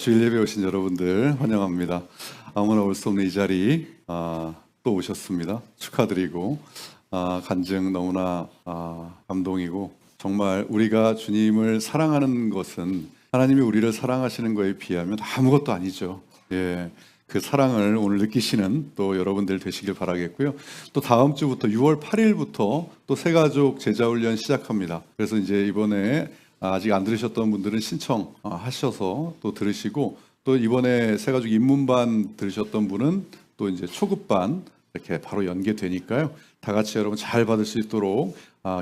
주일 예배 오신 여러분들 환영합니다. 아무나 올 수 없는 이 자리 또 오셨습니다. 축하드리고 간증 너무나 감동이고, 정말 우리가 주님을 사랑하는 것은 하나님이 우리를 사랑하시는 것에 비하면 아무것도 아니죠. 그 사랑을 오늘 느끼시는 또 여러분들 되시길 바라겠고요. 또 다음 주부터 6월 8일부터 또 새가족 제자훈련 시작합니다. 그래서 이제 이번에 아직 안 들으셨던 분들은 신청하셔서 또 들으시고, 또 이번에 새가족 입문반 들으셨던 분은 또 이제 초급반 이렇게 바로 연계되니까요. 다 같이 여러분 잘 받을 수 있도록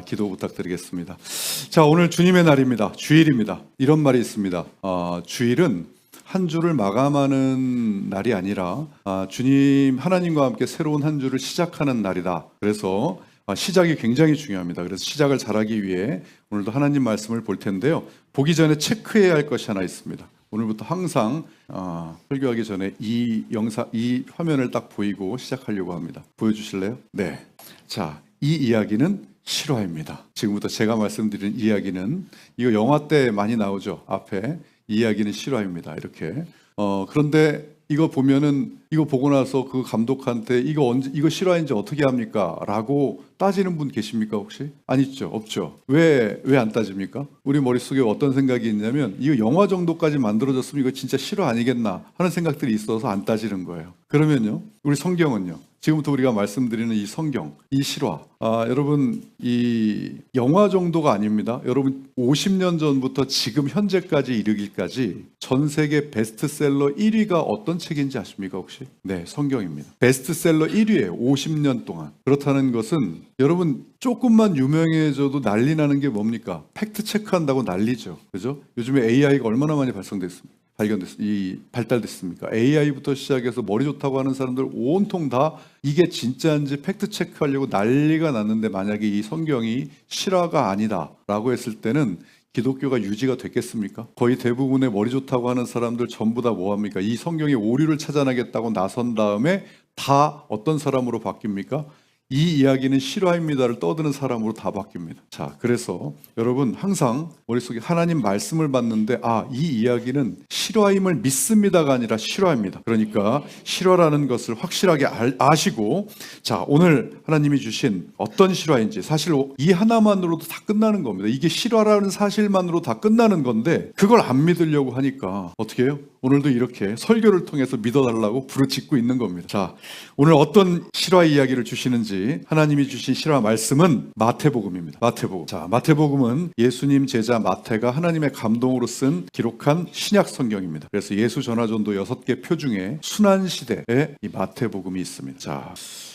기도 부탁드리겠습니다. 자, 오늘 주님의 날입니다. 주일입니다. 이런 말이 있습니다. 주일은 한 주를 마감하는 날이 아니라 주님 하나님과 함께 새로운 한 주를 시작하는 날이다. 그래서 시작이 굉장히 중요합니다. 그래서 시작을 잘하기 위해 오늘도 하나님 말씀을 볼 텐데요. 보기 전에 체크해야 할 것이 하나 있습니다. 오늘부터 항상 설교하기 전에 이 화면을 딱 보이고 시작하려고 합니다. 보여주실래요? 네. 자, 이 이야기는 실화입니다. 지금부터 제가 말씀드린 이야기는, 이거 영화 때 많이 나오죠. 앞에 이 이야기는 실화입니다. 이렇게. 그런데 이거 보면은, 이거 보고 나서 그 감독한테 이거 실화인지 어떻게 합니까? 라고 따지는 분 계십니까 혹시? 아니죠, 없죠. 왜 안 따집니까? 우리 머릿속에 어떤 생각이 있냐면, 이거 영화 정도까지 만들어졌으면 이거 진짜 실화 아니겠나 하는 생각들이 있어서 안 따지는 거예요. 그러면요, 우리 성경은요, 지금부터 우리가 말씀드리는 이 성경, 이 실화, 여러분 이 영화 정도가 아닙니다. 여러분 50년 전부터 지금 현재까지 이르기까지 전 세계 베스트셀러 1위가 어떤 책인지 아십니까 혹시? 네, 성경입니다. 베스트셀러 1위예요. 50년 동안. 그렇다는 것은 여러분 조금만 유명해져도 난리 나는 게 뭡니까? 팩트 체크한다고 난리죠. 그죠? 요즘에 AI가 얼마나 많이 발달됐습니까? AI부터 시작해서 머리 좋다고 하는 사람들 온통 다 이게 진짜인지 팩트 체크하려고 난리가 났는데, 만약에 이 성경이 실화가 아니다라고 했을 때는 기독교가 유지가 됐겠습니까? 거의 대부분의 머리 좋다고 하는 사람들 전부 다 뭐합니까? 이 성경의 오류를 찾아내겠다고 나선 다음에 다 어떤 사람으로 바뀝니까? 이 이야기는 실화입니다를 떠드는 사람으로 다 바뀝니다. 자, 그래서 여러분 항상 머릿속에 하나님 말씀을 받는데 이 이야기는 실화임을 믿습니다가 아니라 실화입니다. 그러니까 실화라는 것을 확실하게 아시고, 자, 오늘 하나님이 주신 어떤 실화인지, 사실 이 하나만으로도 다 끝나는 겁니다. 이게 실화라는 사실만으로 다 끝나는 건데, 그걸 안 믿으려고 하니까 어떻게 해요? 오늘도 이렇게 설교를 통해서 믿어달라고 부르짖고 있는 겁니다. 자, 오늘 어떤 실화 이야기를 주시는지, 하나님이 주신 실화 말씀은 마태복음입니다. 마태복음. 자, 마태복음은 예수님 제자 마태가 하나님의 감동으로 기록한 신약 성경입니다. 그래서 예수 전화전도 6개 표 중에 순환시대에 이 마태복음이 있습니다. 자,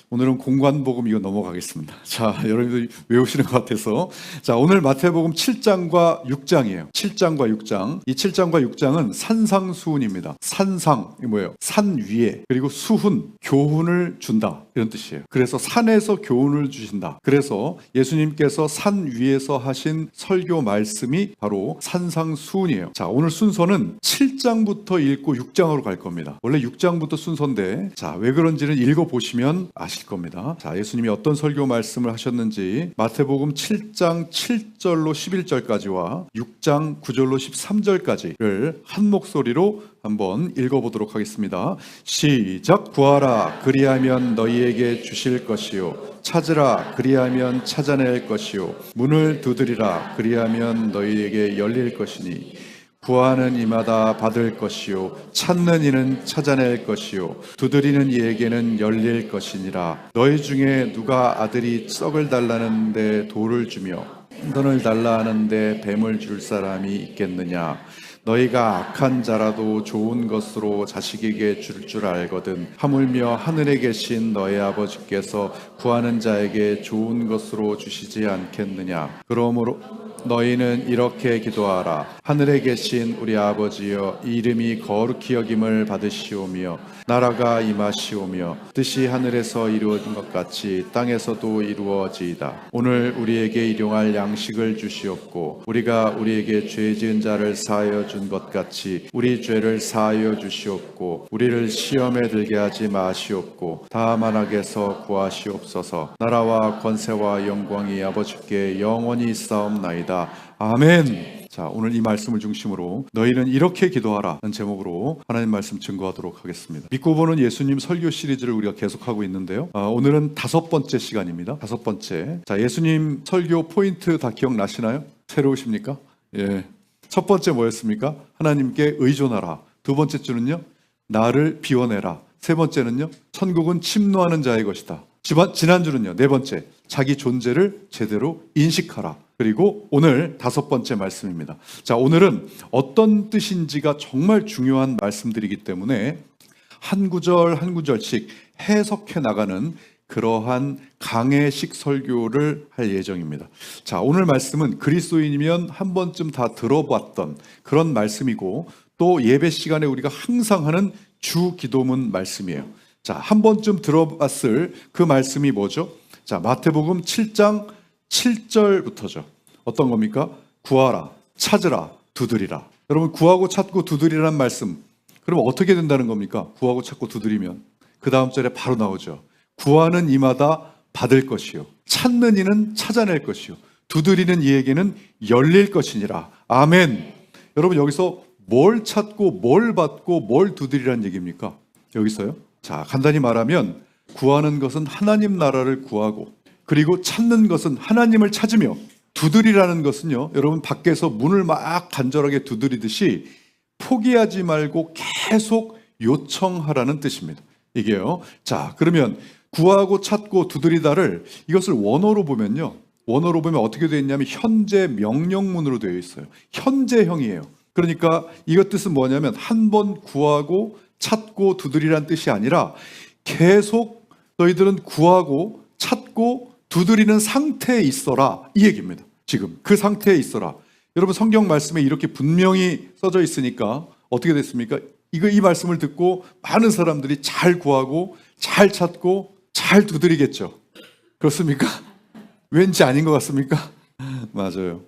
오늘은 공관복음 이거 넘어가겠습니다. 자, 여러분들 외우시는 것 같아서. 자, 오늘 마태복음 7장과 6장이에요. 7장과 6장. 이 7장과 6장은 산상수훈입니다. 산상이 뭐예요? 산 위에, 그리고 수훈, 교훈을 준다, 이런 뜻이에요. 그래서 산에서 교훈을 주신다. 그래서 예수님께서 산 위에서 하신 설교 말씀이 바로 산상수훈이에요. 자, 오늘 순서는 7장부터 읽고 6장으로 갈 겁니다. 원래 6장부터 순서인데, 자, 왜 그런지는 읽어보시면 아실 겁니다. 자, 예수님이 어떤 설교 말씀을 하셨는지 마태복음 7장 7절로 11절까지와 6장 9절로 13절까지를 한 목소리로 한번 읽어보도록 하겠습니다. 시작. 구하라, 그리하면 너희에게 주실 것이요, 찾으라, 그리하면 찾아낼 것이요, 문을 두드리라, 그리하면 너희에게 열릴 것이니, 구하는 이마다 받을 것이요, 찾는 이는 찾아낼 것이요, 두드리는 이에게는 열릴 것이니라. 너희 중에 누가 아들이 썩을 달라는데 돌을 주며 너를 달라 하는데 뱀을 줄 사람이 있겠느냐? 너희가 악한 자라도 좋은 것으로 자식에게 줄 줄 알거든 하물며 하늘에 계신 너희 아버지께서 구하는 자에게 좋은 것으로 주시지 않겠느냐? 그러므로 너희는 이렇게 기도하라. 하늘에 계신 우리 아버지여, 이름이 거룩히 여김을 받으시오며 나라가 임하시오며 뜻이 하늘에서 이루어진 것 같이 땅에서도 이루어지이다. 오늘 우리에게 일용할 양식을 주시옵고 우리가 우리에게 죄 지은 자를 사하여 준 것 같이 우리 죄를 사하여 주시옵고 우리를 시험에 들게 하지 마시옵고 다만 악에서 구하시옵소서. 나라와 권세와 영광이 아버지께 영원히 있사옵나이다. 아멘. 자, 오늘 이 말씀을 중심으로 너희는 이렇게 기도하라 는 제목으로 하나님 말씀 증거하도록 하겠습니다. 믿고 보는 예수님 설교 시리즈를 우리가 계속하고 있는데요. 오늘은 5번째 시간입니다. 5번째. 자, 예수님 설교 포인트 다 기억나시나요? 새로우십니까? 예. 첫 번째 뭐였습니까? 하나님께 의존하라. 두 번째 주는요, 나를 비워내라. 세 번째는요, 천국은 침노하는 자의 것이다. 지난주는요, 네 번째, 자기 존재를 제대로 인식하라. 그리고 오늘 5번째 말씀입니다. 자, 오늘은 어떤 뜻인지가 정말 중요한 말씀들이기 때문에 한 구절 한 구절씩 해석해 나가는 그러한 강해식 설교를 할 예정입니다. 자, 오늘 말씀은 그리스도인이면 한 번쯤 다 들어봤던 그런 말씀이고, 또 예배 시간에 우리가 항상 하는 주 기도문 말씀이에요. 자, 한 번쯤 들어봤을 그 말씀이 뭐죠? 자, 마태복음 7장 7절부터죠. 어떤 겁니까? 구하라, 찾으라, 두드리라. 여러분, 구하고 찾고 두드리라는 말씀, 그러면 어떻게 된다는 겁니까? 구하고 찾고 두드리면 그 다음 절에 바로 나오죠. 구하는 이마다 받을 것이요, 찾는 이는 찾아낼 것이요, 두드리는 이에게는 열릴 것이니라. 아멘. 여러분, 여기서 뭘 찾고 뭘 받고 뭘 두드리라는 얘기입니까? 여기서요. 자, 간단히 말하면 구하는 것은 하나님 나라를 구하고, 그리고 찾는 것은 하나님을 찾으며, 두드리라는 것은요, 여러분 밖에서 문을 막 간절하게 두드리듯이 포기하지 말고 계속 요청하라는 뜻입니다. 이게요. 자, 그러면 구하고 찾고 두드리다를 이것을 원어로 보면 어떻게 되어 있냐면 현재 명령문으로 되어 있어요. 현재형이에요. 그러니까 이것 뜻은 뭐냐면 한 번 구하고 찾고 두드리라는 뜻이 아니라 계속 너희들은 구하고 찾고 두드리는 상태에 있어라, 이 얘기입니다. 지금 그 상태에 있어라. 여러분, 성경 말씀에 이렇게 분명히 써져 있으니까 어떻게 됐습니까? 이 말씀을 듣고 많은 사람들이 잘 구하고 잘 찾고 잘 두드리겠죠. 그렇습니까? 왠지 아닌 것 같습니까? 맞아요.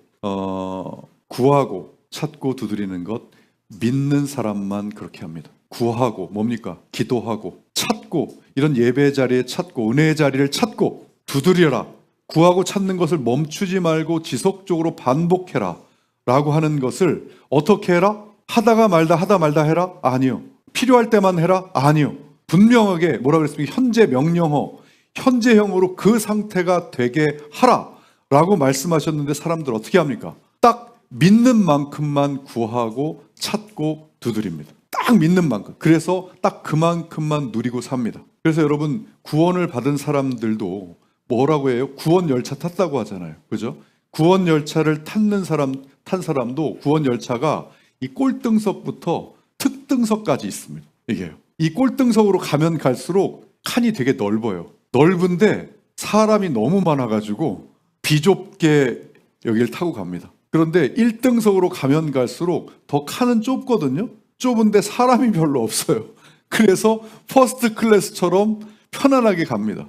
구하고 찾고 두드리는 것, 믿는 사람만 그렇게 합니다. 구하고 뭡니까? 기도하고 찾고, 이런 예배 자리에 찾고 은혜의 자리를 찾고 두드려라. 구하고 찾는 것을 멈추지 말고 지속적으로 반복해라 라고 하는 것을 어떻게 해라? 하다가 말다 해라? 아니요. 필요할 때만 해라? 아니요. 분명하게 뭐라 그랬습니까? 현재 명령어, 현재형으로 그 상태가 되게 하라 라고 말씀하셨는데, 사람들 어떻게 합니까? 딱 믿는 만큼만 구하고 찾고 두드립니다. 딱 믿는 만큼. 그래서 딱 그만큼만 누리고 삽니다. 그래서 여러분, 구원을 받은 사람들도 뭐라고 해요? 구원 열차 탔다고 하잖아요. 그죠? 구원 열차를 탄 사람도 구원 열차가 이 꼴등석부터 특등석까지 있습니다. 이게요. 이 꼴등석으로 가면 갈수록 칸이 되게 넓어요. 넓은데 사람이 너무 많아가지고 비좁게 여기를 타고 갑니다. 그런데 1등석으로 가면 갈수록 더 칸은 좁거든요. 좁은데 사람이 별로 없어요. 그래서 퍼스트 클래스처럼 편안하게 갑니다.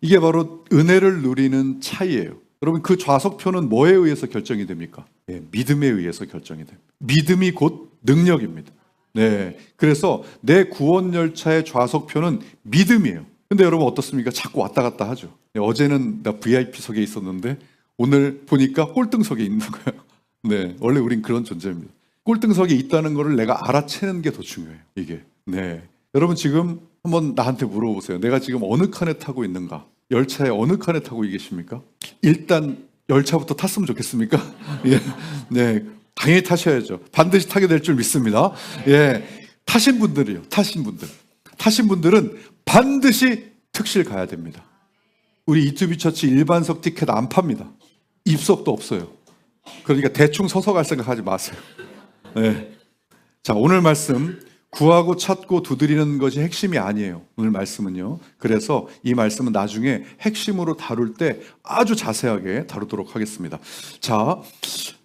이게 바로 은혜를 누리는 차이예요. 여러분, 그 좌석표는 뭐에 의해서 결정이 됩니까? 네, 믿음에 의해서 결정이 됩니다. 믿음이 곧 능력입니다. 네, 그래서 내 구원 열차의 좌석표는 믿음이에요. 근데 여러분 어떻습니까? 자꾸 왔다 갔다 하죠. 네, 어제는 나 VIP석에 있었는데 오늘 보니까 꼴등석에 있는 거예요. 네, 원래 우린 그런 존재입니다. 꼴등석에 있다는 것을 내가 알아채는 게 더 중요해요. 이게. 네, 여러분 지금 한번 나한테 물어보세요. 내가 지금 어느 칸에 타고 있는가? 열차에 어느 칸에 타고 계십니까? 일단 열차부터 탔으면 좋겠습니까? 예, 네, 당연히 타셔야죠. 반드시 타게 될 줄 믿습니다. 예, 타신 분들은 반드시 특실 가야 됩니다. 우리 이투비 처치 일반석 티켓 안 팝니다. 입석도 없어요. 그러니까 대충 서서 갈 생각하지 마세요. 네. 자, 오늘 말씀, 구하고 찾고 두드리는 것이 핵심이 아니에요. 오늘 말씀은요. 그래서 이 말씀은 나중에 핵심으로 다룰 때 아주 자세하게 다루도록 하겠습니다. 자,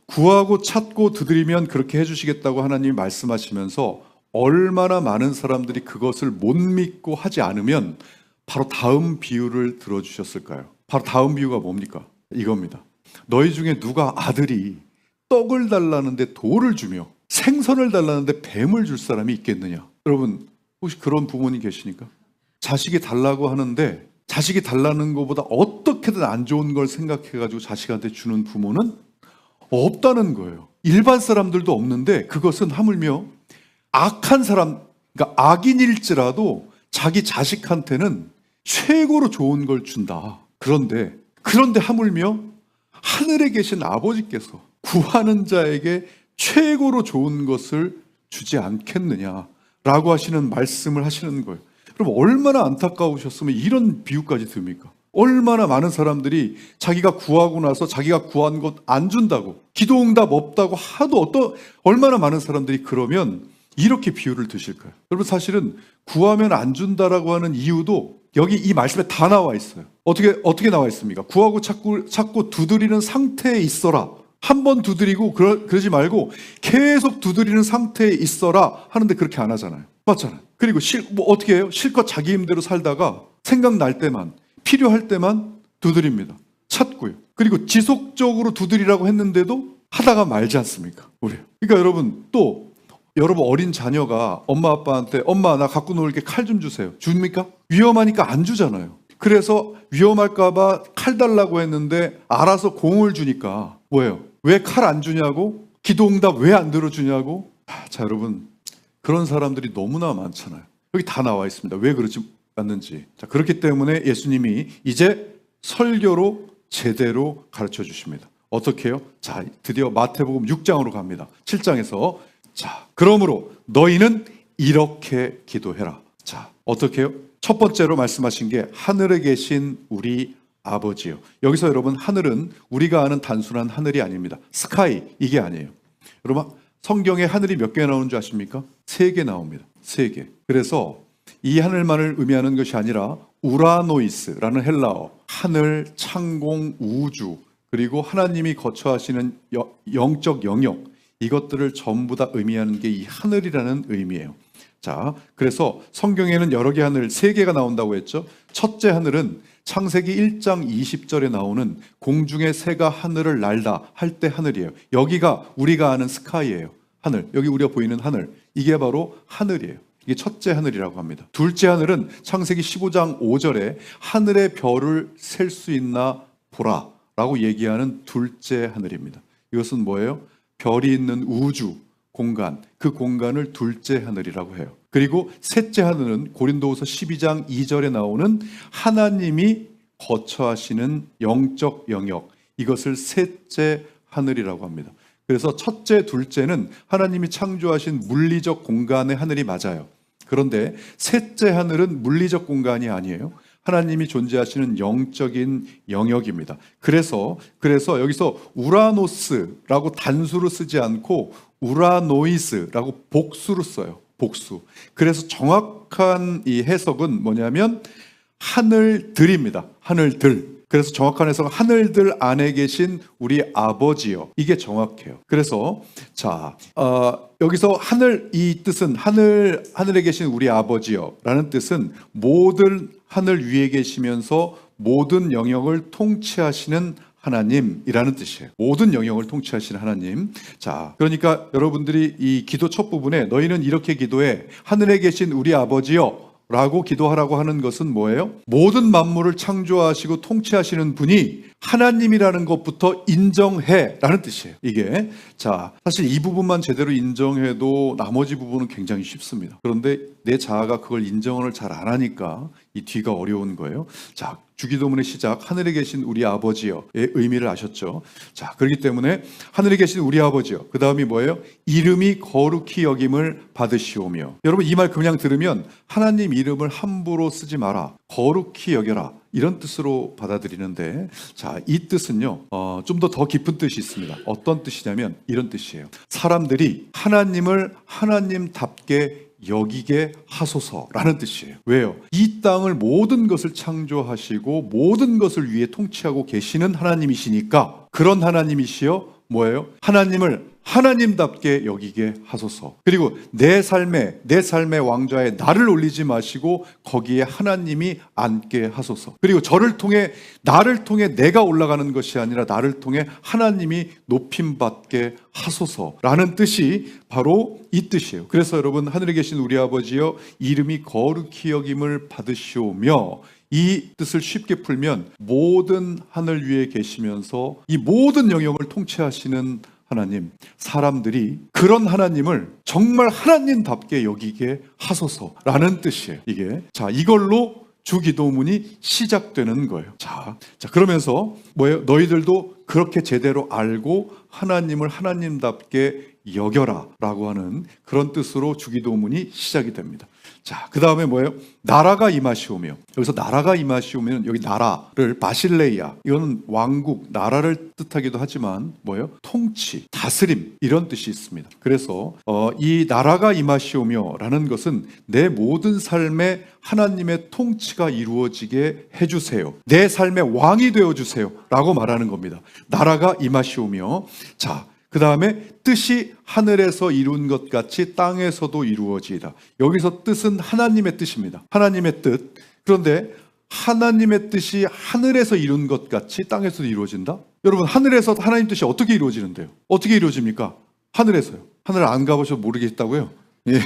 구하고 찾고 두드리면 그렇게 해주시겠다고 하나님이 말씀하시면서 얼마나 많은 사람들이 그것을 못 믿고 하지 않으면 바로 다음 비유를 들어주셨을까요? 바로 다음 비유가 뭡니까? 이겁니다. 너희 중에 누가 아들이 떡을 달라는데 돌을 주며 생선을 달라는데 뱀을 줄 사람이 있겠느냐? 여러분, 혹시 그런 부모님 계시니까? 자식이 달라고 하는데 자식이 달라는 것보다 어떻게든 안 좋은 걸 생각해가지고 자식한테 주는 부모는 없다는 거예요. 일반 사람들도 없는데 그것은 하물며 악한 사람, 그러니까 악인일지라도 자기 자식한테는 최고로 좋은 걸 준다. 그런데 하물며 하늘에 계신 아버지께서 구하는 자에게 최고로 좋은 것을 주지 않겠느냐라고 하시는 말씀을 하시는 거예요. 그럼 얼마나 안타까우셨으면 이런 비유까지 듭니까? 얼마나 많은 사람들이 자기가 구하고 나서 자기가 구한 것 안 준다고, 기도응답 없다고 하도 얼마나 많은 사람들이 그러면 이렇게 비유를 드실까요? 여러분, 사실은 구하면 안 준다라고 하는 이유도 여기 이 말씀에 다 나와 있어요. 어떻게 나와 있습니까? 구하고 찾고 두드리는 상태에 있어라. 한 번 두드리고 그러지 말고 계속 두드리는 상태에 있어라 하는데 그렇게 안 하잖아요. 맞잖아요. 그리고 어떻게 해요? 실컷 자기 힘대로 살다가 생각날 때만, 필요할 때만 두드립니다. 찾고요. 그리고 지속적으로 두드리라고 했는데도 하다가 말지 않습니까? 우리. 그러니까 여러분 어린 자녀가 엄마 아빠한테 엄마 나 갖고 놀게 칼 좀 주세요. 줍니까? 위험하니까 안 주잖아요. 그래서 위험할까 봐 칼 달라고 했는데 알아서 공을 주니까 뭐예요? 왜 칼 안 주냐고? 기도응답 왜 안 들어주냐고? 자, 여러분, 그런 사람들이 너무나 많잖아요. 여기 다 나와 있습니다. 왜 그렇지 않는지. 자, 그렇기 때문에 예수님이 이제 설교로 제대로 가르쳐 주십니다. 어떻게 해요? 자, 드디어 마태복음 6장으로 갑니다. 7장에서 자, 그러므로 너희는 이렇게 기도해라. 자, 어떻게 해요? 첫 번째로 말씀하신 게 하늘에 계신 우리 아버지요. 여기서 여러분, 하늘은 우리가 아는 단순한 하늘이 아닙니다. 스카이, 이게 아니에요. 여러분, 성경에 하늘이 몇 개 나오는 줄 아십니까? 3개 나옵니다. 3개. 그래서 이 하늘만을 의미하는 것이 아니라 우라노이스라는 헬라어, 하늘, 창공, 우주, 그리고 하나님이 거처하시는 영적 영역, 이것들을 전부 다 의미하는 게 이 하늘이라는 의미예요. 자, 그래서 성경에는 여러 개 하늘 3개가 나온다고 했죠. 첫째 하늘은 창세기 1장 20절에 나오는 공중의 새가 하늘을 날다 할 때 하늘이에요. 여기가 우리가 아는 스카이예요. 하늘, 여기 우리가 보이는 하늘, 이게 바로 하늘이에요. 이게 첫째 하늘이라고 합니다. 둘째 하늘은 창세기 15장 5절에 하늘의 별을 셀 수 있나 보라 라고 얘기하는 둘째 하늘입니다. 이것은 뭐예요? 별이 있는 우주 공간, 그 공간을 둘째 하늘이라고 해요. 그리고 셋째 하늘은 고린도후서 12장 2절에 나오는 하나님이 거처하시는 영적 영역, 이것을 셋째 하늘이라고 합니다. 그래서 첫째, 둘째는 하나님이 창조하신 물리적 공간의 하늘이 맞아요. 그런데 셋째 하늘은 물리적 공간이 아니에요. 하나님이 존재하시는 영적인 영역입니다. 그래서 여기서 우라노스라고 단수로 쓰지 않고 우라노이스라고 복수로 써요. 복수. 그래서 정확한 이 해석은 뭐냐면 하늘들입니다. 하늘들. 그래서 정확한 해석은 하늘들 안에 계신 우리 아버지요. 이게 정확해요. 그래서 자, 여기서 하늘, 이 뜻은 하늘에 계신 우리 아버지요 라는 뜻은 모든 하늘 위에 계시면서 모든 영역을 통치하시는 하나님이라는 뜻이에요. 모든 영역을 통치하시는 하나님. 자, 그러니까 여러분들이 이 기도 첫 부분에 너희는 이렇게 기도해. 하늘에 계신 우리 아버지요 라고 기도하라고 하는 것은 뭐예요? 모든 만물을 창조하시고 통치하시는 분이 하나님이라는 것부터 인정해 라는 뜻이에요. 이게 자, 사실 이 부분만 제대로 인정해도 나머지 부분은 굉장히 쉽습니다. 그런데 내 자아가 그걸 인정을 잘 안 하니까 이 뒤가 어려운 거예요. 자, 주기도문의 시작, 하늘에 계신 우리 아버지여의 의미를 아셨죠? 자, 그렇기 때문에 하늘에 계신 우리 아버지여, 그 다음이 뭐예요? 이름이 거룩히 여김을 받으시오며. 여러분, 이 말 그냥 들으면 하나님 이름을 함부로 쓰지 마라, 거룩히 여겨라, 이런 뜻으로 받아들이는데, 자, 이 뜻은요, 좀 더 깊은 뜻이 있습니다. 어떤 뜻이냐면 이런 뜻이에요. 사람들이 하나님을 하나님답게 여기게 하소서라는 뜻이에요. 왜요? 이 땅을 모든 것을 창조하시고 모든 것을 위해 통치하고 계시는 하나님이시니까, 그런 하나님이시여 뭐예요? 하나님을 하나님답게 여기게 하소서. 그리고 내 삶의 왕좌에 나를 올리지 마시고 거기에 하나님이 앉게 하소서. 그리고 나를 통해 내가 올라가는 것이 아니라 나를 통해 하나님이 높임받게 하소서라는 뜻이 바로 이 뜻이에요. 그래서 여러분, 하늘에 계신 우리 아버지여, 이름이 거룩히 여김을 받으시오며, 이 뜻을 쉽게 풀면 모든 하늘 위에 계시면서 이 모든 영역을 통치하시는 하나님, 사람들이 그런 하나님을 정말 하나님답게 여기게 하소서라는 뜻이에요. 이걸로 주기도문이 시작되는 거예요. 자, 그러면서 뭐예요? 너희들도 그렇게 제대로 알고 하나님을 하나님답게 여겨라 라고 하는 그런 뜻으로 주기도문이 시작이 됩니다. 자, 그 다음에 뭐예요? 나라가 임하시오며. 여기서 나라가 임하시오면, 여기 나라를 바실레이아, 이거는 왕국, 나라를 뜻하기도 하지만 뭐예요? 통치, 다스림, 이런 뜻이 있습니다. 그래서 이 나라가 임하시오며 라는 것은 내 모든 삶에 하나님의 통치가 이루어지게 해주세요, 내 삶의 왕이 되어주세요 라고 말하는 겁니다. 나라가 임하시오며. 자, 그 다음에 뜻이 하늘에서 이룬 것 같이 땅에서도 이루어지이다. 여기서 뜻은 하나님의 뜻입니다. 하나님의 뜻. 그런데 하나님의 뜻이 하늘에서 이룬 것 같이 땅에서도 이루어진다? 여러분, 하늘에서 하나님 뜻이 어떻게 이루어지는데요? 어떻게 이루어집니까? 하늘에서요. 하늘 안 가보셔서 모르겠다고요? 예.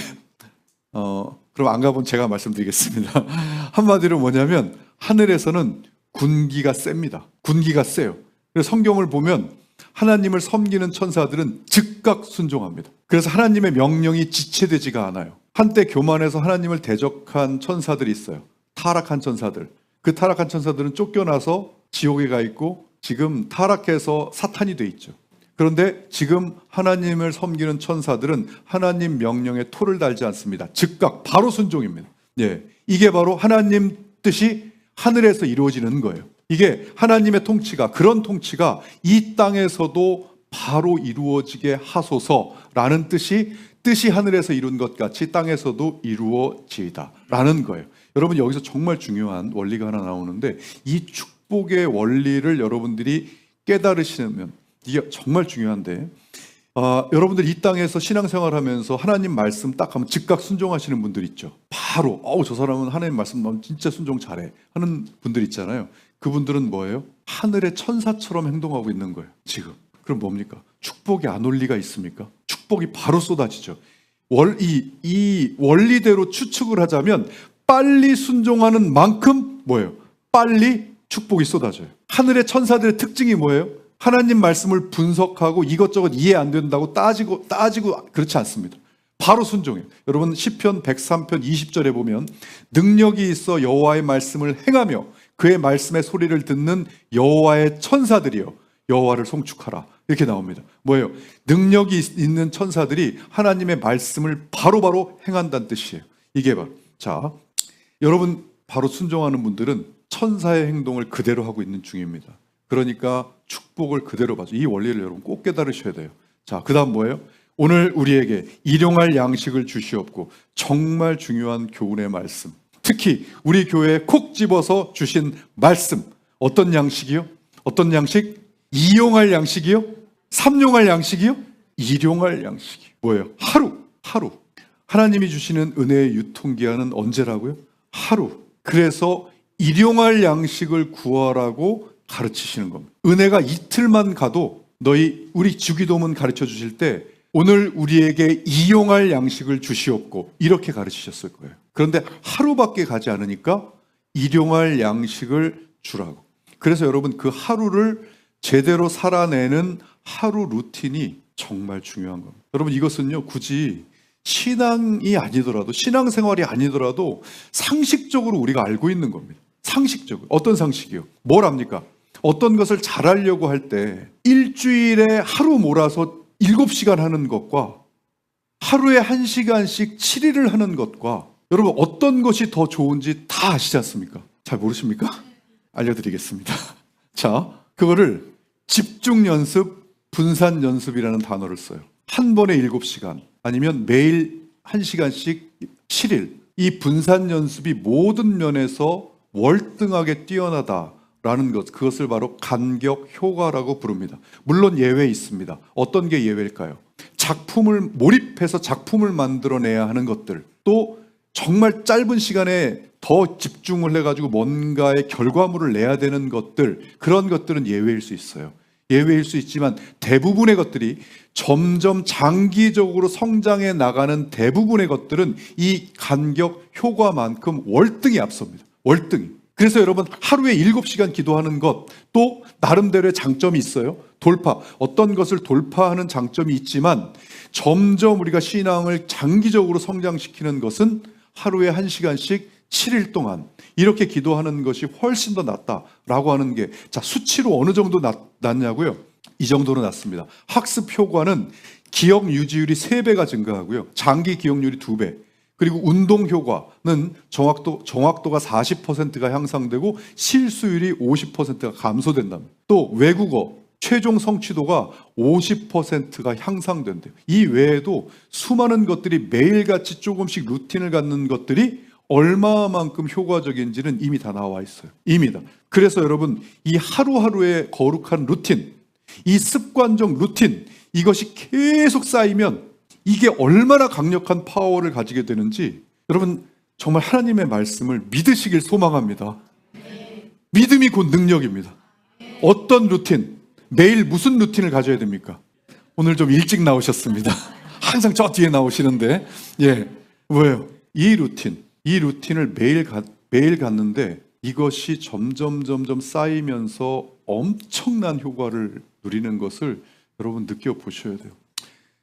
그럼 안 가본 제가 말씀드리겠습니다. 한마디로 뭐냐면, 하늘에서는 군기가 셉니다. 군기가 세요. 그래서 성경을 보면 하나님을 섬기는 천사들은 즉각 순종합니다. 그래서 하나님의 명령이 지체되지가 않아요. 한때 교만해서 하나님을 대적한 천사들이 있어요. 타락한 천사들. 그 타락한 천사들은 쫓겨나서 지옥에 가 있고 지금 타락해서 사탄이 돼 있죠. 그런데 지금 하나님을 섬기는 천사들은 하나님 명령에 토를 달지 않습니다. 즉각 바로 순종입니다. 예, 이게 바로 하나님 뜻이 하늘에서 이루어지는 거예요. 이게 하나님의 통치가, 그런 통치가 이 땅에서도 바로 이루어지게 하소서라는 뜻이 하늘에서 이룬 것 같이 땅에서도 이루어지이다 라는 거예요. 여러분, 여기서 정말 중요한 원리가 하나 나오는데, 이 축복의 원리를 여러분들이 깨달으시면 이게 정말 중요한데, 여러분들 이 땅에서 신앙생활 하면서 하나님 말씀 딱 하면 즉각 순종하시는 분들 있죠. 바로 저 사람은 하나님 말씀 나오면 진짜 순종 잘해 하는 분들 있잖아요. 그분들은 뭐예요? 하늘의 천사처럼 행동하고 있는 거예요, 지금. 그럼 뭡니까? 축복이 안 올 리가 있습니까? 축복이 바로 쏟아지죠. 이 원리대로 추측을 하자면 빨리 순종하는 만큼 뭐예요? 빨리 축복이 쏟아져요. 하늘의 천사들의 특징이 뭐예요? 하나님 말씀을 분석하고 이것저것 이해 안 된다고 따지고 그렇지 않습니다. 바로 순종해요. 여러분, 시편 103편 20절에 보면 능력이 있어 여호와의 말씀을 행하며 그의 말씀의 소리를 듣는 여호와의 천사들이여 여호와를 송축하라, 이렇게 나옵니다. 뭐예요? 능력이 있는 천사들이 하나님의 말씀을 바로바로 행한다는 뜻이에요. 이게 바로, 자, 여러분 바로 순종하는 분들은 천사의 행동을 그대로 하고 있는 중입니다. 그러니까 축복을 그대로 받죠. 이 원리를 여러분 꼭 깨달으셔야 돼요. 자, 그 다음 뭐예요? 오늘 우리에게 일용할 양식을 주시옵고. 정말 중요한 교훈의 말씀, 특히 우리 교회에 콕 집어서 주신 말씀. 어떤 양식이요? 어떤 양식? 이용할 양식이요? 삼용할 양식이요? 일용할 양식이 뭐예요? 하루. 하나님이 주시는 은혜의 유통기한은 언제라고요? 하루. 그래서 일용할 양식을 구하라고 가르치시는 겁니다. 은혜가 이틀만 가도 우리 주기도문 가르쳐 주실 때 오늘 우리에게 이용할 양식을 주시옵고 이렇게 가르치셨을 거예요. 그런데 하루밖에 가지 않으니까 일용할 양식을 주라고. 그래서 여러분, 그 하루를 제대로 살아내는 하루 루틴이 정말 중요한 겁니다. 여러분, 이것은요 굳이 신앙이 아니더라도, 신앙생활이 아니더라도 상식적으로 우리가 알고 있는 겁니다. 상식적으로. 어떤 상식이요? 뭘 압니까? 어떤 것을 잘하려고 할 때 일주일에 하루 몰아서 7시간 하는 것과 하루에 1시간씩 7일을 하는 것과, 여러분 어떤 것이 더 좋은지 다 아시지 않습니까? 잘 모르십니까? 알려드리겠습니다. 자, 그거를 집중 연습, 분산 연습이라는 단어를 써요. 한 번에 7시간 아니면 매일 1시간씩 7일. 이 분산 연습이 모든 면에서 월등하게 뛰어나다라는 것, 그것을 바로 간격 효과라고 부릅니다. 물론 예외 있습니다. 어떤 게 예외일까요? 작품을 몰입해서 작품을 만들어내야 하는 것들, 또 정말 짧은 시간에 더 집중을 해가지고 뭔가의 결과물을 내야 되는 것들, 그런 것들은 예외일 수 있어요. 예외일 수 있지만 대부분의 것들이 점점 장기적으로 성장해 나가는 대부분의 것들은 이 간격 효과만큼 월등히 앞섭니다. 월등히. 그래서 여러분, 하루에 7시간 기도하는 것, 또 나름대로의 장점이 있어요. 돌파, 어떤 것을 돌파하는 장점이 있지만 점점 우리가 신앙을 장기적으로 성장시키는 것은 하루에 1시간씩 7일 동안 이렇게 기도하는 것이 훨씬 더 낫다라고 하는 게, 자, 수치로 어느 정도 낫냐고요? 이 정도로 낮습니다. 학습 효과는 기억 유지율이 3배가 증가하고요, 장기 기억률이 2배, 그리고 운동 효과는 정확도가 40%가 향상되고 실수율이 50%가 감소된답니다. 또 외국어 최종 성취도가 50%가 향상된대요. 이 외에도 수많은 것들이 매일같이 조금씩 루틴을 갖는 것들이 얼마만큼 효과적인지는 이미 다 나와 있어요. 이미 다. 그래서 여러분, 이 하루하루의 거룩한 루틴, 이 습관적 루틴, 이것이 계속 쌓이면 이게 얼마나 강력한 파워를 가지게 되는지 여러분, 정말 하나님의 말씀을 믿으시길 소망합니다. 믿음이 곧 능력입니다. 어떤 루틴, 매일 무슨 루틴을 가져야 됩니까? 오늘 좀 일찍 나오셨습니다. 항상 저 뒤에 나오시는데, 뭐예요? 이 루틴을 매일 갖는데 이것이 점점 쌓이면서 엄청난 효과를 누리는 것을 여러분 느껴보셔야 돼요.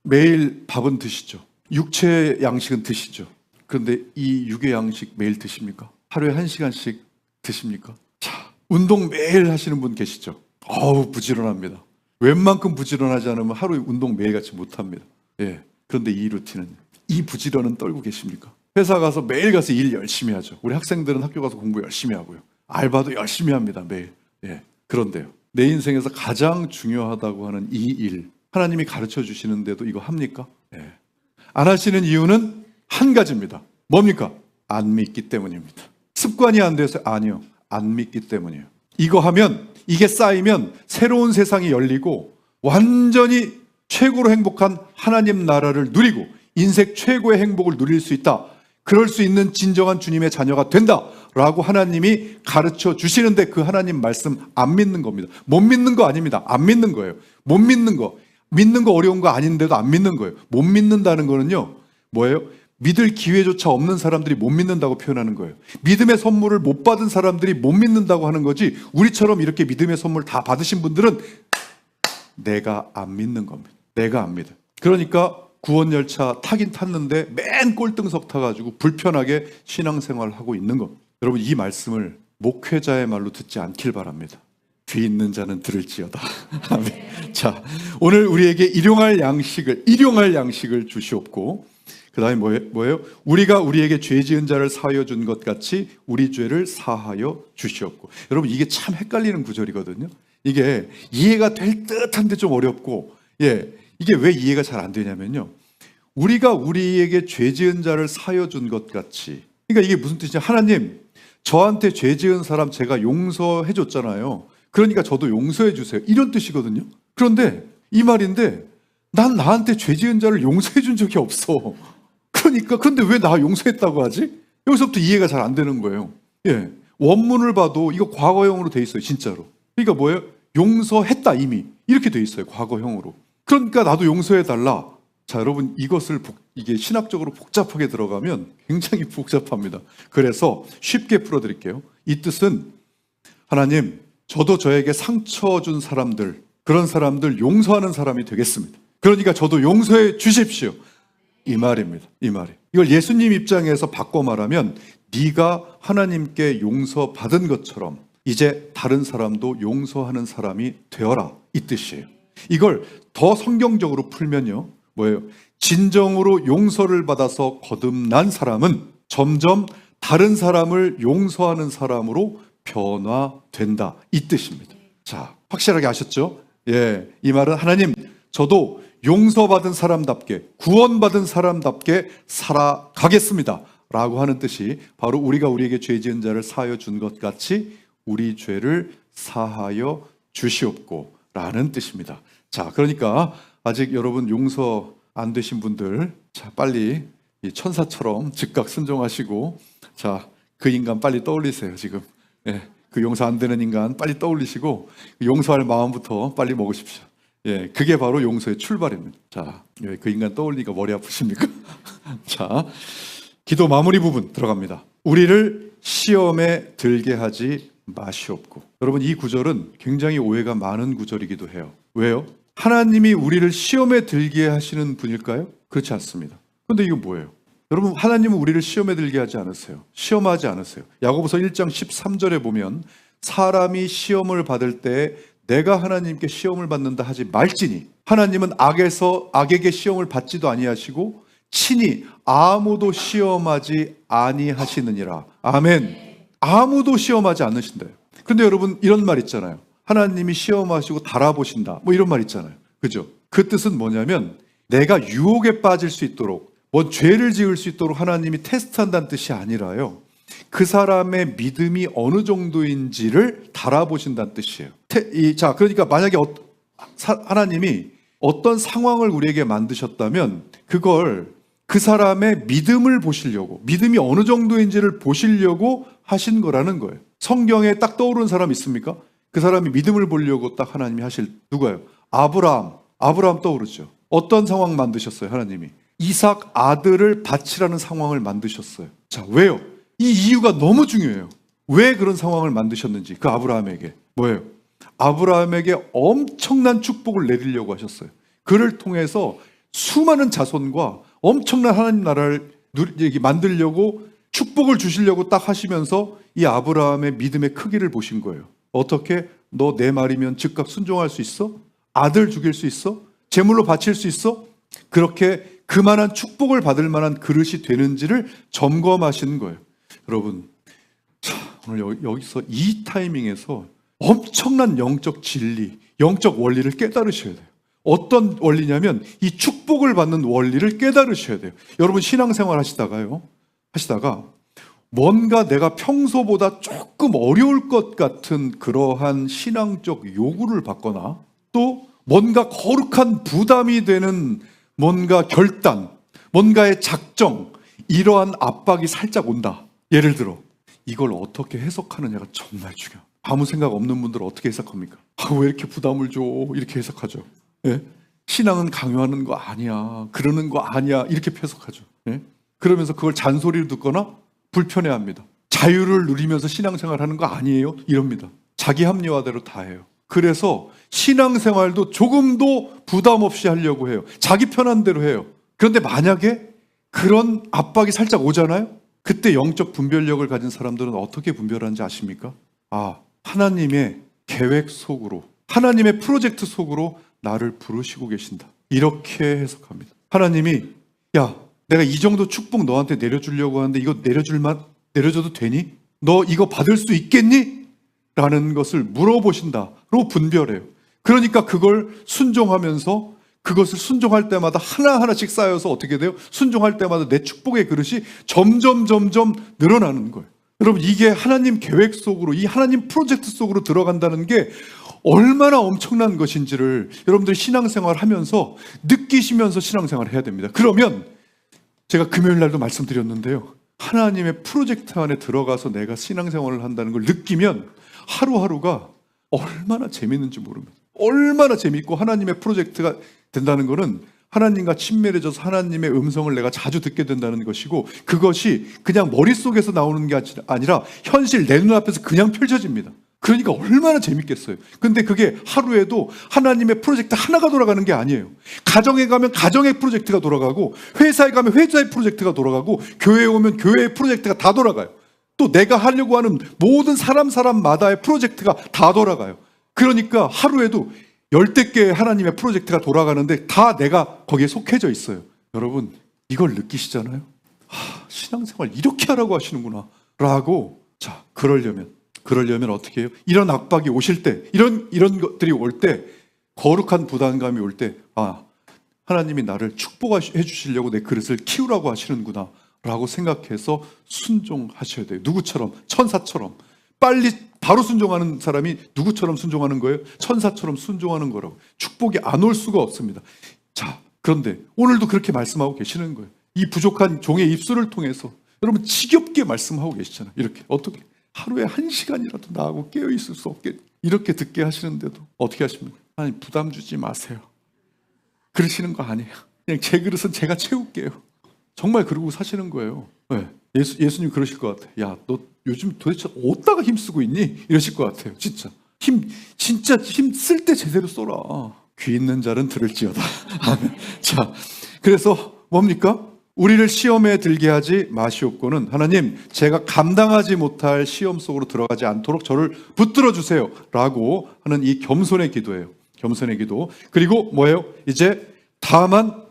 매일 밥은 드시죠. 육체 양식은 드시죠. 그런데 이 육의 양식 매일 드십니까? 하루에 1시간씩 드십니까? 자, 운동 매일 하시는 분 계시죠? 부지런합니다. 웬만큼 부지런하지 않으면 하루에 운동 매일같이 못합니다. 그런데 이 루틴은, 이 부지런은 떨고 계십니까? 회사 가서 매일 가서 일 열심히 하죠. 우리 학생들은 학교 가서 공부 열심히 하고요. 알바도 열심히 합니다. 매일. 그런데요, 내 인생에서 가장 중요하다고 하는 이 일, 하나님이 가르쳐 주시는데도 이거 합니까? 안 하시는 이유는 한 가지입니다. 뭡니까? 안 믿기 때문입니다. 습관이 안 돼서? 아니요, 안 믿기 때문이에요. 이거 하면, 이게 쌓이면 새로운 세상이 열리고 완전히 최고로 행복한 하나님 나라를 누리고 인생 최고의 행복을 누릴 수 있다. 그럴 수 있는 진정한 주님의 자녀가 된다라고 하나님이 가르쳐 주시는데, 그 하나님 말씀 안 믿는 겁니다. 못 믿는 거 아닙니다. 안 믿는 거예요. 못 믿는 거. 믿는 거 어려운 거 아닌데도 안 믿는 거예요. 못 믿는다는 거는요, 뭐예요? 믿을 기회조차 없는 사람들이 못 믿는다고 표현하는 거예요. 믿음의 선물을 못 받은 사람들이 못 믿는다고 하는 거지, 우리처럼 이렇게 믿음의 선물 다 받으신 분들은 내가 안 믿는 겁니다. 내가 안 믿어요. 그러니까 구원열차 타긴 탔는데 맨 꼴등석 타가지고 불편하게 신앙생활을 하고 있는 겁니다. 여러분, 이 말씀을 목회자의 말로 듣지 않길 바랍니다. 귀 있는 자는 들을지어다. 아멘. 자, 오늘 우리에게 일용할 양식을 주시옵고, 그 다음에 뭐예요? 우리가 우리에게 죄 지은 자를 사하여 준 것 같이 우리 죄를 사하여 주시옵고. 여러분, 이게 참 헷갈리는 구절이거든요. 이게 이해가 될 듯한데 좀 어렵고, 이게 왜 이해가 잘 안 되냐면요, 우리가 우리에게 죄 지은 자를 사하여 준 것 같이, 그러니까 이게 무슨 뜻이냐? 하나님, 저한테 죄 지은 사람 제가 용서해 줬잖아요. 그러니까 저도 용서해 주세요. 이런 뜻이거든요. 그런데 이 말인데, 난 나한테 죄 지은 자를 용서해 준 적이 없어. 그런데 왜 나 용서했다고 하지? 여기서부터 이해가 잘 안 되는 거예요. 원문을 봐도 이거 과거형으로 돼 있어요. 진짜로. 그러니까 뭐예요? 용서했다, 이미 이렇게 돼 있어요. 과거형으로. 그러니까 나도 용서해 달라. 자, 여러분, 이게 신학적으로 복잡하게 들어가면 굉장히 복잡합니다. 그래서 쉽게 풀어드릴게요. 이 뜻은, 하나님, 저도 저에게 상처 준 사람들, 그런 사람들 용서하는 사람이 되겠습니다. 그러니까 저도 용서해 주십시오. 이 말입니다. 이 말이. 이걸 예수님 입장에서 바꿔 말하면, 네가 하나님께 용서받은 것처럼 이제 다른 사람도 용서하는 사람이 되어라, 이 뜻이에요. 이걸 더 성경적으로 풀면요, 뭐예요? 진정으로 용서를 받아서 거듭난 사람은 점점 다른 사람을 용서하는 사람으로 변화된다, 이 뜻입니다. 자, 확실하게 아셨죠? 이 말은, 하나님, 저도 용서받은 사람답게, 구원받은 사람답게 살아가겠습니다 라고 하는 뜻이, 바로 우리가 우리에게 죄 지은 자를 사하여 준 것 같이 우리 죄를 사하여 주시옵고 라는 뜻입니다. 자, 그러니까 아직 여러분 용서 안 되신 분들, 자, 빨리 이 천사처럼 즉각 순종하시고, 자, 그 인간 빨리 떠올리세요, 지금. 예, 그 용서 안 되는 인간 빨리 떠올리시고, 용서할 마음부터 빨리 먹으십시오. 예, 그게 바로 용서의 출발입니다. 자, 그 인간 떠올리니까 머리 아프십니까? 자, 기도 마무리 부분 들어갑니다. 우리를 시험에 들게 하지 마시옵고. 여러분, 이 구절은 굉장히 오해가 많은 구절이기도 해요. 왜요? 하나님이 우리를 시험에 들게 하시는 분일까요? 그렇지 않습니다. 그런데 이거 뭐예요? 여러분, 하나님은 우리를 시험에 들게 하지 않으세요. 시험하지 않으세요. 야고보서 1장 13절에 보면 사람이 시험을 받을 때 내가 하나님께 시험을 받는다 하지 말지니 하나님은 악에게 시험을 받지도 아니하시고 친히 아무도 시험하지 아니하시느니라. 아멘. 아무도 시험하지 않으신대요. 근데 여러분, 이런 말 있잖아요. 하나님이 시험하시고 달아보신다, 뭐 이런 말 있잖아요. 그죠? 그 뜻은 뭐냐면 내가 유혹에 빠질 수 있도록, 뭐 죄를 지을 수 있도록 하나님이 테스트한다는 뜻이 아니라요, 그 사람의 믿음이 어느 정도인지를 달아보신다는 뜻이에요. 자, 그러니까 만약에 하나님이 어떤 상황을 우리에게 만드셨다면 그걸 그 사람의 믿음을 보시려고, 믿음이 어느 정도인지를 보시려고 하신 거라는 거예요. 성경에 딱 떠오르는 사람 있습니까? 그 사람이 믿음을 보려고 딱 하나님이 하실, 누가요? 아브라함 떠오르죠. 어떤 상황 만드셨어요, 하나님이? 이삭 아들을 바치라는 상황을 만드셨어요. 자, 왜요? 이 이유가 너무 중요해요. 왜 그런 상황을 만드셨는지. 그 아브라함에게 뭐예요? 아브라함에게 엄청난 축복을 내리려고 하셨어요. 그를 통해서 수많은 자손과 엄청난 하나님 나라를 만들려고, 축복을 주시려고 딱 하시면서 이 아브라함의 믿음의 크기를 보신 거예요. 어떻게? 너 내 말이면 즉각 순종할 수 있어? 아들 죽일 수 있어? 제물로 바칠 수 있어? 그렇게 그만한 축복을 받을 만한 그릇이 되는지를 점검하시는 거예요. 여러분, 자, 오늘 여기서 이 타이밍에서 엄청난 영적 진리, 영적 원리를 깨달으셔야 돼요. 어떤 원리냐면 이 축복을 받는 원리를 깨달으셔야 돼요. 여러분, 신앙생활 하시다가 뭔가 내가 평소보다 조금 어려울 것 같은 그러한 신앙적 요구를 받거나, 또 뭔가 거룩한 부담이 되는 뭔가 결단, 뭔가의 작정, 이러한 압박이 살짝 온다. 예를 들어 이걸 어떻게 해석하느냐가 정말 중요해요. 아무 생각 없는 분들은 어떻게 해석합니까? 왜 이렇게 부담을 줘? 이렇게 해석하죠. 예? 신앙은 강요하는 거 아니야, 그러는 거 아니야, 이렇게 해석하죠. 예? 그러면서 그걸 잔소리를 듣거나 불편해합니다. 자유를 누리면서 신앙생활하는 거 아니에요? 이럽니다. 자기 합리화대로 다 해요. 그래서 신앙생활도 조금도 부담 없이 하려고 해요. 자기 편한 대로 해요. 그런데 만약에 그런 압박이 살짝 오잖아요? 그때 영적 분별력을 가진 사람들은 어떻게 분별하는지 아십니까? 하나님의 계획 속으로, 하나님의 프로젝트 속으로 나를 부르시고 계신다, 이렇게 해석합니다. 하나님이, 야, 내가 이 정도 축복 너한테 내려주려고 하는데 이거 내려줘도 되니? 너 이거 받을 수 있겠니? 라는 것을 물어보신다로 분별해요. 그러니까 그걸 순종하면서, 그것을 순종할 때마다 하나하나씩 쌓여서 어떻게 돼요? 순종할 때마다 내 축복의 그릇이 점점 늘어나는 거예요. 여러분, 이게 하나님 계획 속으로, 이 하나님 프로젝트 속으로 들어간다는 게 얼마나 엄청난 것인지를 여러분들이 신앙생활 하면서 느끼시면서 신앙생활을 해야 됩니다. 그러면 제가 금요일 날도 말씀드렸는데요, 하나님의 프로젝트 안에 들어가서 내가 신앙생활을 한다는 걸 느끼면 하루하루가 얼마나 재밌는지 모릅니다. 얼마나 재밌고, 하나님의 프로젝트가 된다는 것은 하나님과 친밀해져서 하나님의 음성을 내가 자주 듣게 된다는 것이고, 그것이 그냥 머릿속에서 나오는 게 아니라 현실 내 눈앞에서 그냥 펼쳐집니다. 그러니까 얼마나 재밌겠어요. 근데 그게 하루에도 하나님의 프로젝트 하나가 돌아가는 게 아니에요. 가정에 가면 가정의 프로젝트가 돌아가고, 회사에 가면 회사의 프로젝트가 돌아가고, 교회에 오면 교회의 프로젝트가 다 돌아가요. 또 내가 하려고 하는 모든 사람마다의 프로젝트가 다 돌아가요. 그러니까 하루에도 10대 개의 하나님의 프로젝트가 돌아가는데 다 내가 거기에 속해져 있어요. 여러분, 이걸 느끼시잖아요. 신앙생활 이렇게 하라고 하시는구나 라고. 자, 그러려면 어떻게 해요? 이런 압박이 오실 때, 이런 것들이 올 때, 거룩한 부담감이 올 때, 하나님이 나를 축복해 주시려고 내 그릇을 키우라고 하시는구나 라고 생각해서 순종하셔야 돼요. 누구처럼? 천사처럼. 바로 순종하는 사람이 누구처럼 순종하는 거예요? 천사처럼 순종하는 거라고. 축복이 안 올 수가 없습니다. 자, 그런데 오늘도 그렇게 말씀하고 계시는 거예요. 이 부족한 종의 입술을 통해서 여러분 지겹게 말씀하고 계시잖아요. 이렇게 어떻게 하루에 1시간이라도 나하고 깨어 있을 수 없게 이렇게 듣게 하시는데도 어떻게 하십니까? 아니 부담 주지 마세요. 그러시는 거 아니에요. 그냥 제 그릇은 제가 채울게요. 정말 그러고 사시는 거예요. 네. 예수님 그러실 것 같아요. 야, 너 요즘 도대체 어디다가 힘쓰고 있니? 이러실 것 같아요. 진짜 힘 쓸 때 제대로 써라. 귀 있는 자는 들을지어다. 자, 그래서 뭡니까? 우리를 시험에 들게 하지 마시옵고는 하나님 제가 감당하지 못할 시험 속으로 들어가지 않도록 저를 붙들어 주세요 라고 하는 이 겸손의 기도예요. 겸손의 기도. 그리고 뭐예요? 이제 다만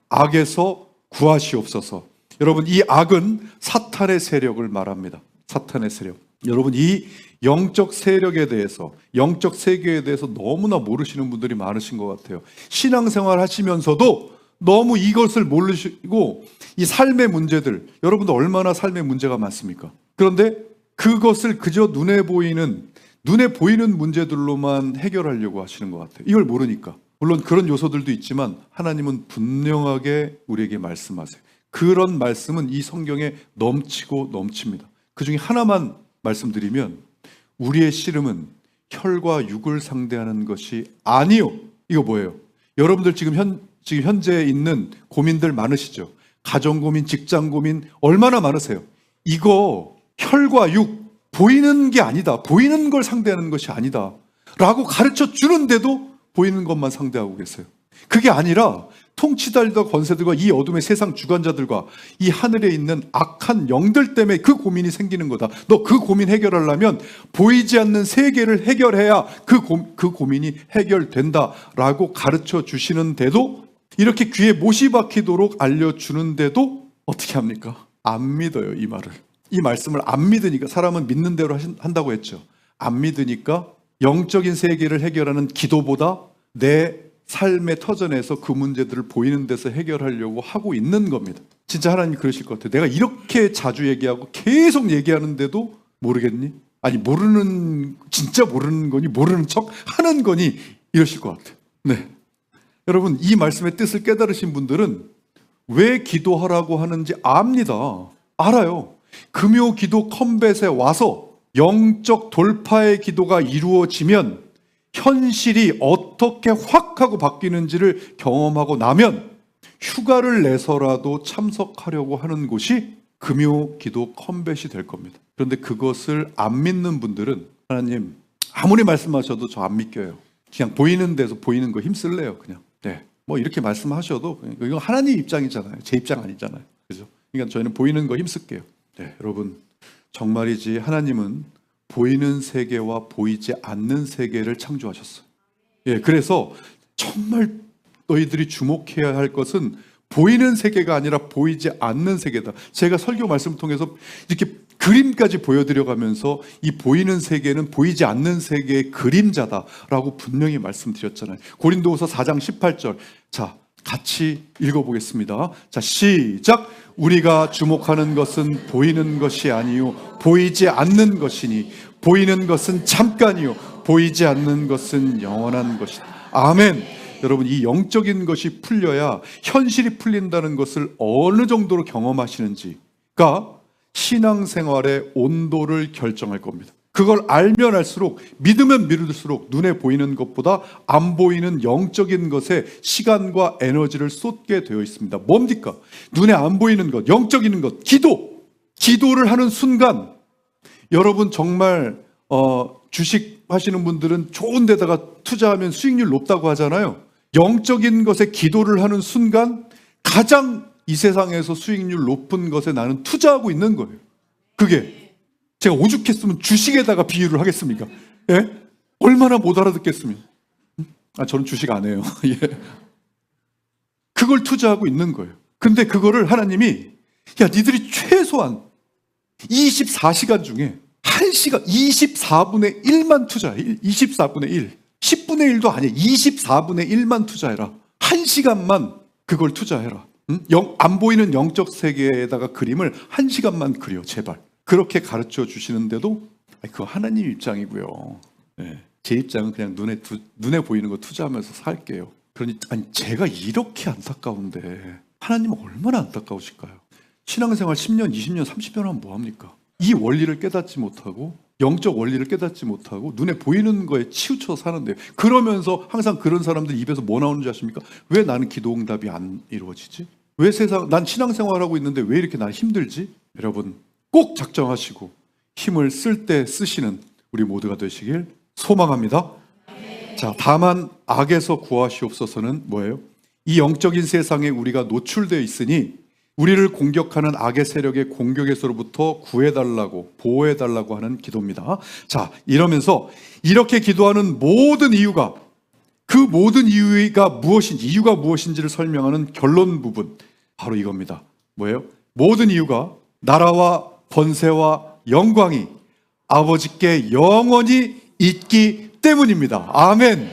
악에서 구하시옵소서. 여러분 이 악은 사탄의 세력을 말합니다. 사탄의 세력. 여러분 이 영적 세력에 대해서 영적 세계에 대해서 너무나 모르시는 분들이 많으신 것 같아요. 신앙생활 하시면서도 너무 이것을 모르시고 이 삶의 문제들 여러분도 얼마나 삶의 문제가 많습니까? 그런데 그것을 그저 눈에 보이는 문제들로만 해결하려고 하시는 것 같아요. 이걸 모르니까. 물론 그런 요소들도 있지만 하나님은 분명하게 우리에게 말씀하세요. 그런 말씀은 이 성경에 넘치고 넘칩니다. 그 중에 하나만 말씀드리면 우리의 씨름은 혈과 육을 상대하는 것이 아니요. 이거 뭐예요? 여러분들 지금 현재 있는 고민들 많으시죠? 가정 고민, 직장 고민 얼마나 많으세요? 이거 혈과 육 보이는 게 아니다. 보이는 걸 상대하는 것이 아니다. 라고 가르쳐 주는데도 보이는 것만 상대하고 계세요. 그게 아니라 통치자들과 권세들과 이 어둠의 세상 주관자들과 이 하늘에 있는 악한 영들 때문에 그 고민이 생기는 거다. 너 그 고민 해결하려면 보이지 않는 세계를 해결해야 그 고민이 해결된다라고 가르쳐 주시는데도 이렇게 귀에 못이 박히도록 알려주는데도 어떻게 합니까? 안 믿어요. 이 말을. 이 말씀을 안 믿으니까 사람은 믿는 대로 한다고 했죠. 안 믿으니까 영적인 세계를 해결하는 기도보다 내 삶의 터전에서 그 문제들을 보이는 데서 해결하려고 하고 있는 겁니다. 진짜 하나님이 그러실 것 같아요. 내가 이렇게 자주 얘기하고 계속 얘기하는데도 모르겠니? 아니 진짜 모르는 거니? 모르는 척 하는 거니? 이러실 것 같아요. 네, 여러분 이 말씀의 뜻을 깨달으신 분들은 왜 기도하라고 하는지 압니다. 알아요. 금요 기도 컴뱃에 와서 영적 돌파의 기도가 이루어지면 현실이 어떻게 확 하고 바뀌는지를 경험하고 나면 휴가를 내서라도 참석하려고 하는 곳이 금요 기도 컴뱃이 될 겁니다. 그런데 그것을 안 믿는 분들은 하나님 아무리 말씀하셔도 저 안 믿겨요. 그냥 보이는 데서 보이는 거 힘쓸래요. 그냥. 네. 뭐 이렇게 말씀하셔도 이건 하나님 입장이잖아요. 제 입장 아니잖아요. 그죠? 그러니까 저희는 보이는 거 힘쓸게요. 네, 여러분 정말이지 하나님은 보이는 세계와 보이지 않는 세계를 창조하셨어요. 예, 그래서 정말 너희들이 주목해야 할 것은 보이는 세계가 아니라 보이지 않는 세계다. 제가 설교 말씀을 통해서 이렇게 그림까지 보여드려가면서 이 보이는 세계는 보이지 않는 세계의 그림자다라고 분명히 말씀드렸잖아요. 고린도후서 4장 18절. 자, 같이 읽어보겠습니다. 자, 시작. 우리가 주목하는 것은 보이는 것이 아니요 보이지 않는 것이니 보이는 것은 잠깐이요 보이지 않는 것은 영원한 것이다. 아멘. 여러분 이 영적인 것이 풀려야 현실이 풀린다는 것을 어느 정도로 경험하시는지가 신앙생활의 온도를 결정할 겁니다. 그걸 알면 알수록 믿으면 믿을수록 눈에 보이는 것보다 안 보이는 영적인 것에 시간과 에너지를 쏟게 되어 있습니다. 뭡니까? 눈에 안 보이는 것, 영적인 것, 기도를 하는 순간 여러분 정말 주식 하시는 분들은 좋은 데다가 투자하면 수익률 높다고 하잖아요. 영적인 것에 기도를 하는 순간 가장 이 세상에서 수익률 높은 것에 나는 투자하고 있는 거예요. 그게 제가 오죽했으면 주식에다가 비유를 하겠습니까? 예? 얼마나 못 알아듣겠습니까? 저는 주식 안 해요. 예. 그걸 투자하고 있는 거예요. 근데 그거를 하나님이 니들이 최소한 24시간 중에 1시간 24분의 1만 투자해. 24분의 1. 10분의 1도 아니야. 24분의 1만 투자해라. 1시간만 그걸 투자해라. 안 보이는 영적 세계에다가 그림을 1시간만 그려. 제발. 그렇게 가르쳐 주시는데도 그거 하나님 입장이고요. 네. 제 입장은 그냥 눈에 보이는 거 투자하면서 살게요. 그러니 아니 제가 이렇게 안타까운데 하나님은 얼마나 안타까우실까요? 신앙생활 10년, 20년, 30년 하면 뭐합니까? 이 원리를 깨닫지 못하고 영적 원리를 깨닫지 못하고 눈에 보이는 거에 치우쳐 사는데요. 그러면서 항상 그런 사람들 입에서 뭐 나오는지 아십니까? 왜 나는 기도 응답이 안 이루어지지? 왜 난 신앙생활하고 있는데 왜 이렇게 난 힘들지? 여러분 꼭 작정하시고 힘을 쓸 때 쓰시는 우리 모두가 되시길 소망합니다. 자, 다만 악에서 구하시옵소서는 뭐예요? 이 영적인 세상에 우리가 노출되어 있으니 우리를 공격하는 악의 세력의 공격에서로부터 구해달라고 보호해달라고 하는 기도입니다. 자, 이러면서 이렇게 기도하는 모든 이유가 그 모든 이유가 무엇인지를 설명하는 결론 부분 바로 이겁니다. 뭐예요? 모든 이유가 나라와 권세와 영광이 아버지께 영원히 있기 때문입니다. 아멘.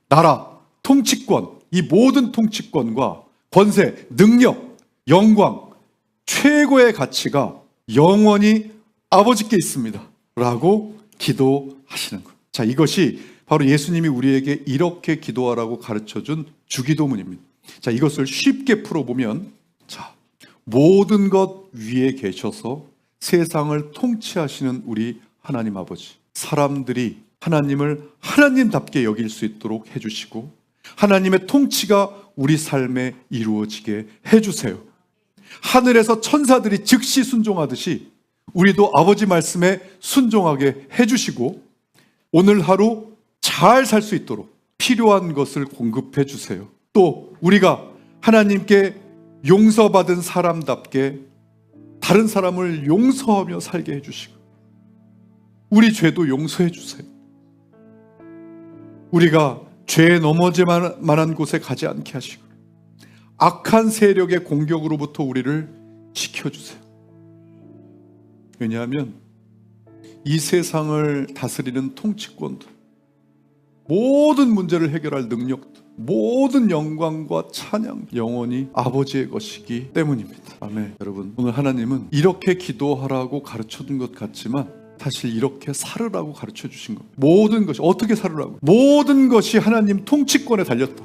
나라, 통치권, 이 모든 통치권과 권세, 능력, 영광, 최고의 가치가 영원히 아버지께 있습니다. 라고 기도하시는 거예요. 자, 이것이 바로 예수님이 우리에게 이렇게 기도하라고 가르쳐준 주기도문입니다. 자, 이것을 쉽게 풀어보면, 자, 모든 것 위에 계셔서 세상을 통치하시는 우리 하나님 아버지, 사람들이 하나님을 하나님답게 여길 수 있도록 해주시고 하나님의 통치가 우리 삶에 이루어지게 해주세요. 하늘에서 천사들이 즉시 순종하듯이 우리도 아버지 말씀에 순종하게 해주시고 오늘 하루 잘 살 수 있도록 필요한 것을 공급해 주세요. 또 우리가 하나님께 용서받은 사람답게 다른 사람을 용서하며 살게 해주시고 우리 죄도 용서해 주세요. 우리가 죄에 넘어질 만한 곳에 가지 않게 하시고 악한 세력의 공격으로부터 우리를 지켜주세요. 왜냐하면 이 세상을 다스리는 통치권도 모든 문제를 해결할 능력도 모든 영광과 찬양 영원히 아버지의 것이기 때문입니다. 아멘. 여러분 오늘 하나님은 이렇게 기도하라고 가르쳐준 것 같지만 사실 이렇게 살으라고 가르쳐 주신 겁니다. 모든 것이 어떻게 살으라고? 모든 것이 하나님 통치권에 달렸다.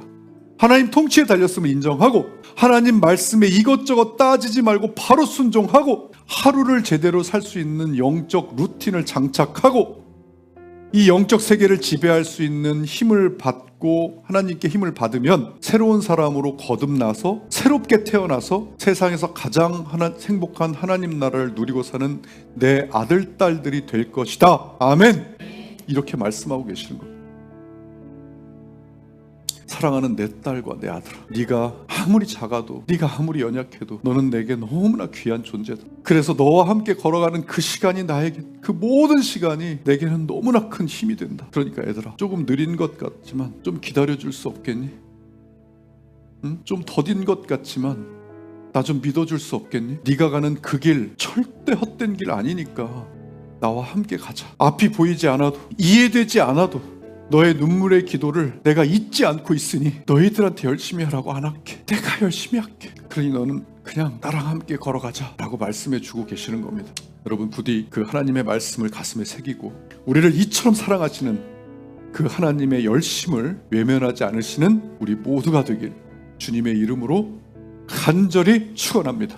하나님 통치에 달렸음을 인정하고 하나님 말씀에 이것저것 따지지 말고 바로 순종하고 하루를 제대로 살 수 있는 영적 루틴을 장착하고 이 영적 세계를 지배할 수 있는 힘을 받고 하나님께 힘을 받으면 새로운 사람으로 거듭나서 새롭게 태어나서 세상에서 가장 행복한 하나님 나라를 누리고 사는 내 아들, 딸들이 될 것이다. 아멘. 이렇게 말씀하고 계시는 겁니다. 사랑하는 내 딸과 내 아들아, 네가 아무리 작아도 네가 아무리 연약해도 너는 내게 너무나 귀한 존재다. 그래서 너와 함께 걸어가는 그 시간이 나에게 그 모든 시간이 내게는 너무나 큰 힘이 된다. 그러니까 얘들아 조금 느린 것 같지만 좀 기다려줄 수 없겠니? 응? 좀 더딘 것 같지만 나 좀 믿어줄 수 없겠니? 네가 가는 그 길 절대 헛된 길 아니니까 나와 함께 가자. 앞이 보이지 않아도 이해되지 않아도 너의 눈물의 기도를 내가 잊지 않고 있으니 너희들한테 열심히 하라고 안 할게. 내가 열심히 할게. 그러니 너는 그냥 나랑 함께 걸어가자 라고 말씀해 주고 계시는 겁니다. 여러분 부디 그 하나님의 말씀을 가슴에 새기고 우리를 이처럼 사랑하시는 그 하나님의 열심을 외면하지 않으시는 우리 모두가 되길 주님의 이름으로 간절히 축원합니다.